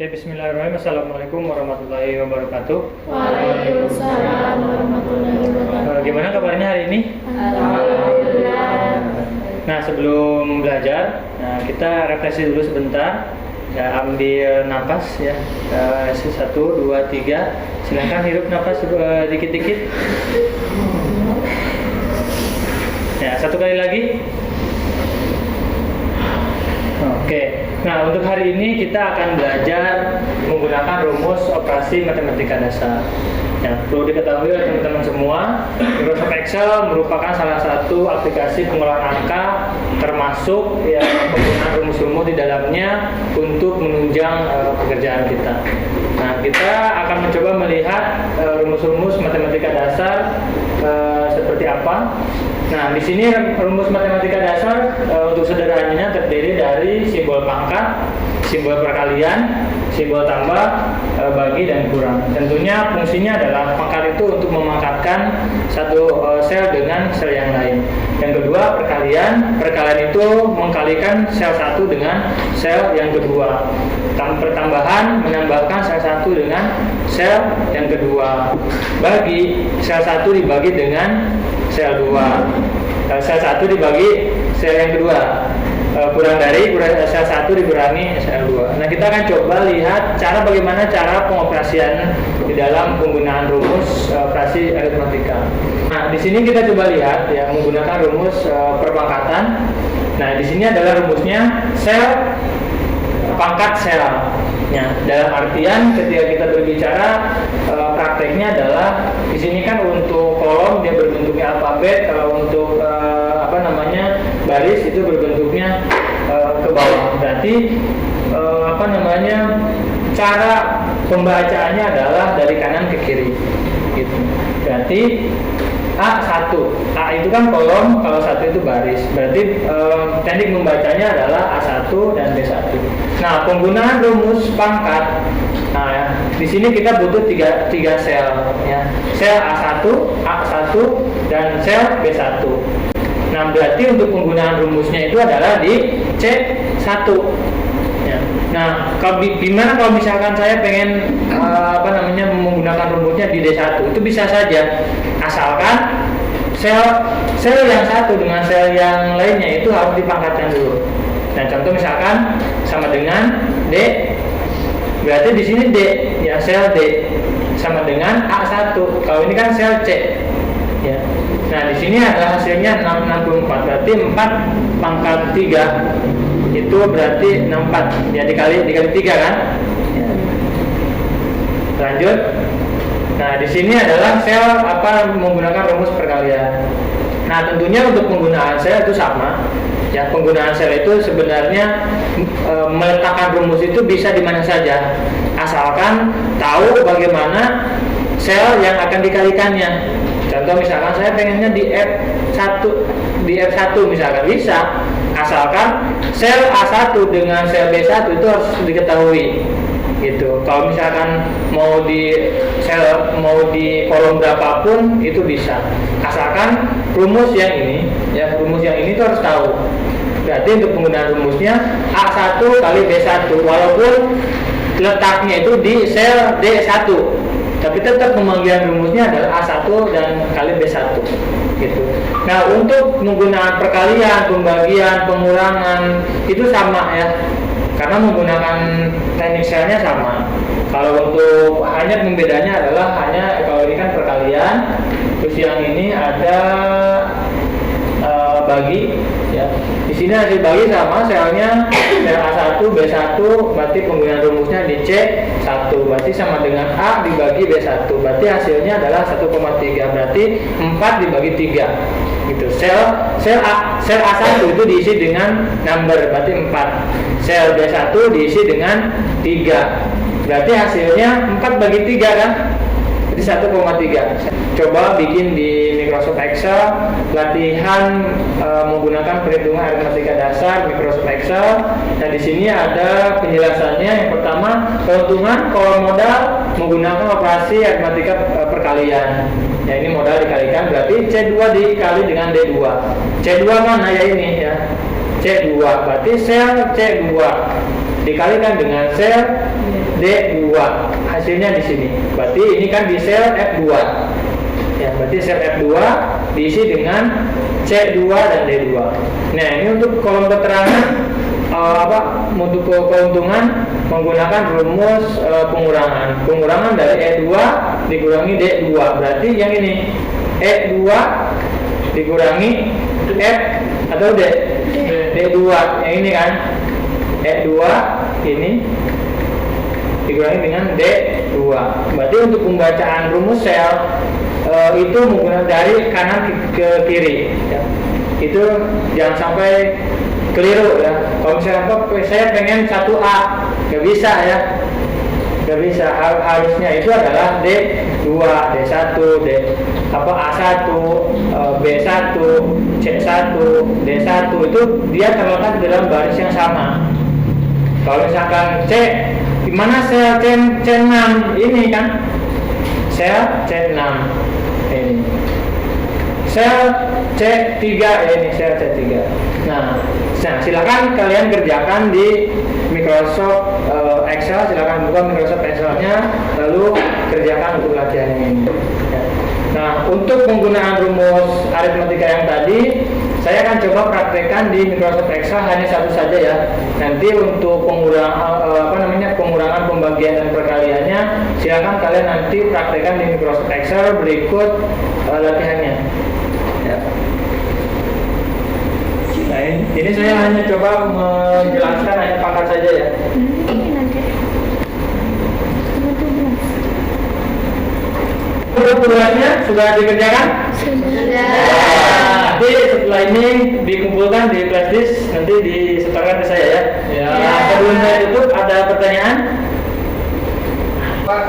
Oke, bismillahirrahmanirrahim. Assalamualaikum warahmatullahi wabarakatuh. Waalaikumsalam warahmatullahi wabarakatuh. Gimana kabarnya hari ini? Alhamdulillah. Nah, sebelum belajar, kita refleksi dulu sebentar. Ya, ambil napas ya. 1, 2, 3. Silakan hirup napas dikit-dikit. Ya, satu kali lagi. Oke, nah untuk hari ini kita akan belajar menggunakan rumus operasi matematika dasar. Ya, perlu diketahui oleh teman-teman semua, Microsoft Excel merupakan salah satu aplikasi pengolahan angka, termasuk ya penggunaan rumus-rumus di dalamnya untuk menunjang pekerjaan kita. Nah, kita akan mencoba melihat rumus-rumus matematika dasar seperti apa. Nah, di sini rumus matematika dasar untuk sederhananya terdiri dari simbol pangkat, simbol perkalian, simbol tambah, bagi dan kurang. Tentunya fungsinya adalah pangkat itu untuk memangkatkan satu sel dengan sel yang lain. Yang kedua, perkalian itu mengkalikan sel satu dengan sel yang kedua. Pertambahan menambahkan sel satu dengan sel yang kedua. Bagi, sel satu dibagi dengan sel 2. Sel 1 dibagi sel yang kedua. Kurang sel 1 dikurangi sel 2. Nah, kita akan coba lihat bagaimana cara pengoperasian di dalam penggunaan rumus operasi aritmatika. Nah, di sini kita coba lihat ya menggunakan rumus perpangkatan. Nah, di sini adalah rumusnya sel pangkat sel. Ya, dalam artian ketika kita berbicara prakteknya adalah di sini kan untuk kolom dia berbentuknya alfabet, kalau untuk baris itu berbentuknya ke bawah. Berarti cara pembacaannya adalah dari kanan ke kiri. Gitu. Berarti A1, A itu kan kolom, kalau 1 itu baris. Berarti teknik membacanya adalah A1 dan B1. Nah, penggunaan rumus pangkat. Nah, di sini kita butuh tiga sel ya. Sel A1, A1 dan sel B1. Nah, berarti untuk penggunaan rumusnya itu adalah di C1. Ya. Nah, gimana kalau misalkan saya pengen menggunakan rumusnya di D1? Itu bisa saja, asalkan sel yang satu dengan sel yang lainnya itu harus dipangkatkan dulu. Nah, contoh misalkan sama dengan D, berarti di sini D ya, sel D sama dengan A1. Kalau ini kan sel C. Ya. Nah, di sini adalah hasilnya 664. Berarti 4 pangkat 3 itu berarti 64. Ya, dikali 3 kan? Ya. Lanjut. Nah, di sini adalah sel menggunakan rumus perkalian. Nah, tentunya untuk penggunaan sel itu sama. Ya, penggunaan sel itu sebenarnya meletakkan rumus itu bisa di mana saja, asalkan tahu bagaimana sel yang akan dikalikannya. Contoh misalkan saya pengennya di F1 misalkan bisa, asalkan sel A1 dengan sel B1 itu harus diketahui. Gitu. Kalau misalkan mau di kolom berapapun itu bisa, asalkan rumus yang ini itu harus tahu. Berarti untuk penggunaan rumusnya A1 kali B1, walaupun letaknya itu di sel D1, tapi tetap pemanggilan rumusnya adalah A1 dan kali B1 gitu. Nah, untuk menggunakan perkalian, pembagian, pengurangan itu sama ya, karena menggunakan teknik selnya sama. Kalau untuk hanya pembedanya adalah kalau ini kan perkalian, terus yang ini ada bagi ya. Di sini hasil bagi sama, selnya sel A1 B1, berarti penggunaan rumusnya di C1, berarti sama dengan A dibagi B1, berarti hasilnya adalah 1,3, berarti 4 dibagi 3 gitu. Sel A1 itu diisi dengan number, berarti 4. Sel B1 diisi dengan 3, berarti hasilnya 4 bagi 3 kan? Jadi 1,3. Coba bikin di Microsoft Excel latihan menggunakan perhitungan aritmatika dasar Microsoft Excel. Dan di sini ada penjelasannya. Yang pertama, perhitungan kolom modal menggunakan operasi aritmatika perkalian. Ya, ini modal dikalikan, berarti C2 dikali dengan D2. C2 mana ya ini ya? C2, berarti sel C2 dikalikan dengan sel D2. Hasilnya di sini. Berarti ini kan di sel F2. Ya, berarti sel F2 diisi dengan C2 dan D2. Nah, ini untuk kolom keterangan untuk keuntungan menggunakan rumus pengurangan dari E2 dikurangi D2. Berarti yang ini E2 dikurangi F atau D? D2 yang ini kan E2 ini dikurangi dengan D2. Berarti untuk pembacaan rumus sel itu menggunakan dari kanan ke kiri ya. Itu jangan sampai keliru ya. Kalau misalnya saya pengen 1A, nggak bisa ya, nggak bisa. Harusnya itu adalah D2, D1, A1, B1, C1, D1 itu dia terletak dalam baris yang sama. Kalau misalkan C, di mana sel C6 ini kan? Sel C6 ini. Sel C3 ini sel C3. Nah, silakan kalian kerjakan di Microsoft Excel. Silakan buka Microsoft Excel-nya, lalu kerjakan untuk latihan ini. Ya. Nah, untuk penggunaan rumus aritmatika yang tadi, saya akan coba praktekkan di Microsoft Excel hanya satu saja ya. Nanti untuk pengurangan pembagian dan perkaliannya, silakan kalian nanti praktekkan di Microsoft Excel berikut latihannya. Ya. Nah, ini saya hanya coba menjelaskan hanya pangkat saja ya. Urutannya sudah dikerjakan? Sudah. Nanti setelah ini dikumpulkan di flash disk, nanti disetorkan ke saya ya. Nah, sebelum saya tutup, ada pertanyaan? Pak,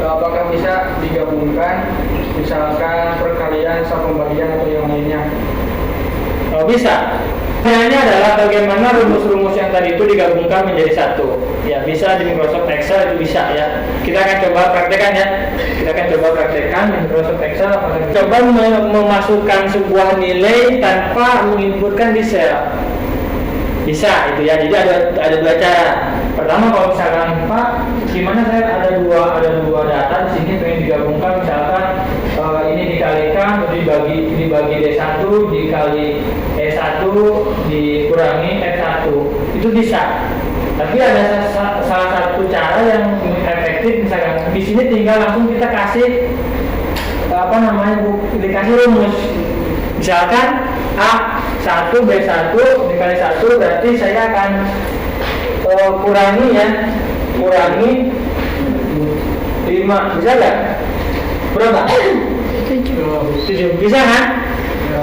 apakah bisa digabungkan misalkan perkalian sama pembagian atau yang lainnya? Oh, bisa. Pertanyaannya adalah bagaimana rumus-rumus yang tadi itu digabungkan menjadi satu. Ya, bisa di Microsoft Excel itu bisa ya. Kita akan coba praktekkan ya. Kita akan coba praktekkan di Microsoft Excel. Coba memasukkan sebuah nilai tanpa menginputkan di sel. Bisa itu ya. Jadi ada dua cara. Pertama, kalau misalkan Pak, gimana saya ada dua data di sini pengen digabungkan, misalkan ini dikalikan dibagi D1 dikali E1 dikurangi F1, itu bisa. Tapi ada salah satu cara yang efektif, misalkan di sini tinggal langsung kita kasih dikasih rumus. Misalkan A1 B1 dikali 1, berarti saya akan kurangi 5, bisa nggak? Berapa? 7. Bisa kan?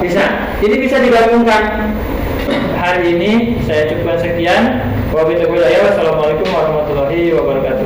Bisa. Jadi bisa digabungkan. Hari ini saya cukupkan sekian. Wassalamualaikum warahmatullahi wabarakatuh.